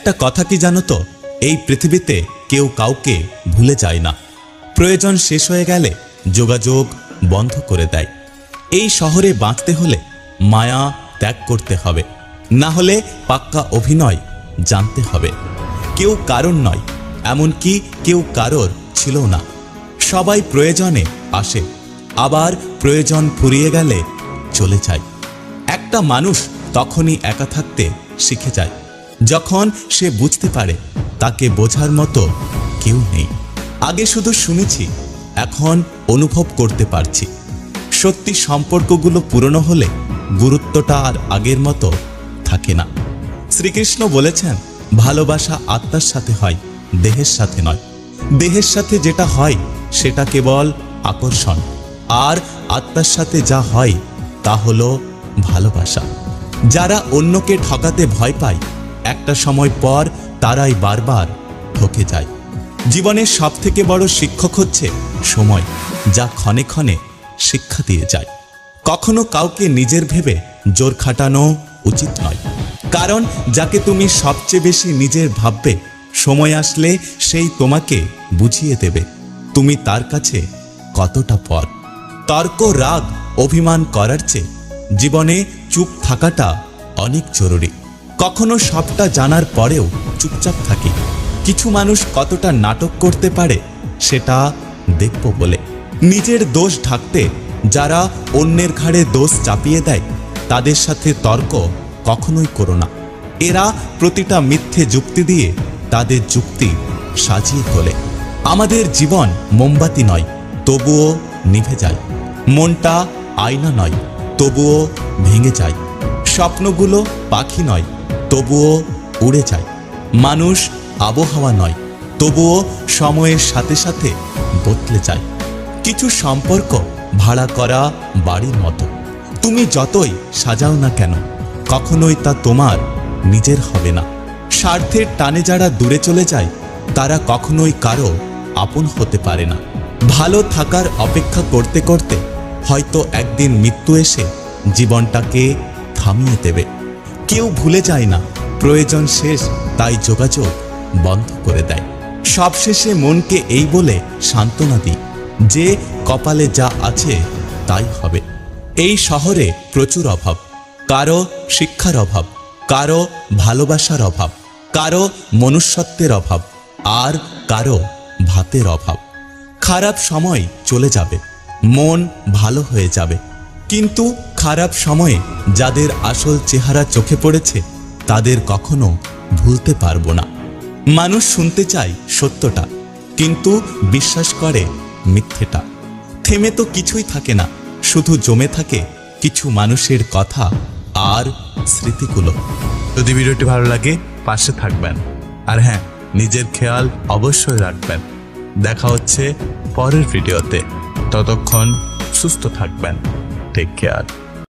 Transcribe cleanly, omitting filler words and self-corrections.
একটা কথা কি জানো তো, এই পৃথিবীতে কেউ কাউকে ভুলে যায় না। প্রয়োজন শেষ হয়ে গেলে যোগাযোগ বন্ধ করে দেয়। এই শহরে বাঁচতে হলে মায়া ত্যাগ করতে হবে, না হলে পাক্কা অভিনয় জানতে হবে। কেউ কারণ নয়, এমনকি কেউ কারোর ছিল না। সবাই প্রয়োজনে আসে, আবার প্রয়োজন ফুরিয়ে গেলে চলে যায়। একটা মানুষ তখনই একা থাকতে শিখে যায় যখন সে বুঝতে পারে তাকে বোঝার মতো কেউ নেই। আগে শুধু শুনেছি, এখন অনুভব করতে পারছি। সত্যি সম্পর্কগুলো পুরনো হলে গুরুত্বটা আর আগের মতো থাকে না। শ্রীকৃষ্ণ বলেছেন, ভালোবাসা আত্মার সাথে হয়, দেহের সাথে নয়। দেহের সাথে যেটা হয় সেটা কেবল আকর্ষণ, আর আত্মার সাথে যা হয় তা হলো ভালোবাসা। যারা অন্যকে ঠকাতে ভয় পায়, একটা সময় পর তারাই বারবার ঠকে যায়। জীবনের সবথেকে বড় শিক্ষক হচ্ছে সময়, যা ক্ষণে ক্ষণে শিক্ষা দিয়ে যায়। কখনো কাউকে নিজের ভেবে জোর খাটানো উচিত নয়, কারণ যাকে তুমি সবচেয়ে বেশি নিজের ভাববে, সময় আসলে সেই তোমাকে বুঝিয়ে দেবে তুমি তার কাছে কতটা পর। তর্ক, রাগ, অভিমান করার চেয়ে জীবনে চুপ থাকাটা অনেক জরুরি। কখনো সবটা জানার পরেও চুপচাপ থাকি। কিছু মানুষ কতটা নাটক করতে পারে সেটা দেখব বলে। নিজের দোষ ঢাকতে যারা অন্যের ঘাড়ে দোষ চাপিয়ে দেয়, তাদের সাথে তর্ক কখনোই করো না। এরা প্রতিটা মিথ্যে যুক্তি দিয়ে তাদের যুক্তি সাজিয়ে তোলে। আমাদের জীবন মোমবাতি নয়, তবুও নিভে যায়। মনটা আয়না নয়, তবুও ভেঙে যায়। স্বপ্নগুলো পাখি নয়, তবুও উড়ে যায়। মানুষ আবহাওয়া নয়, তবুও সময়ের সাথে সাথে বদলে যায়। কিছু সম্পর্ক ভাড়া করা বাড়ির মতো। তুমি যতই সাজাও না কেন, কখনোই তা তোমার নিজের হবে না। স্বার্থের টানে যারা দূরে চলে যায়, তারা কখনোই কারো আপন হতে পারে না। ভালো থাকার অপেক্ষা করতে করতে হয়তো একদিন মৃত্যু এসে জীবনটাকে থামিয়ে দেবে। কেউ ভুলে যায় না, প্রয়োজন শেষ তাই যোগাযোগ বন্ধ করে দেয়। সবশেষে মনকে এই বলে সান্ত্বনা দিই যে কপালে যা আছে তাই হবে। এই শহরে প্রচুর অভাব, কারো শিক্ষার অভাব, কারো ভালোবাসার অভাব, কারো মনুষ্যত্বের অভাব, আর কারো ভাতের অভাব। খারাপ সময় চলে যাবে, মন ভালো হয়ে যাবে, কিন্তু খারাপ সময়ে যাদের আসল চেহারা চোখে পড়েছে তাদের কখনো ভুলতে পারবো না। মানুষ শুনতে চায় সত্যটা, কিন্তু বিশ্বাস করে মিথ্যেটা। থেমে তো কিছুই থাকে না, শুধু জমে থাকে কিছু মানুষের কথা আর স্মৃতিগুলো। যদি ভিডিওটি ভালো লাগে পাশে থাকবেন, আর হ্যাঁ, নিজের খেয়াল অবশ্যই রাখবেন। দেখা হচ্ছে পরের ভিডিওতে, ততক্ষণ সুস্থ থাকবেন। Take care.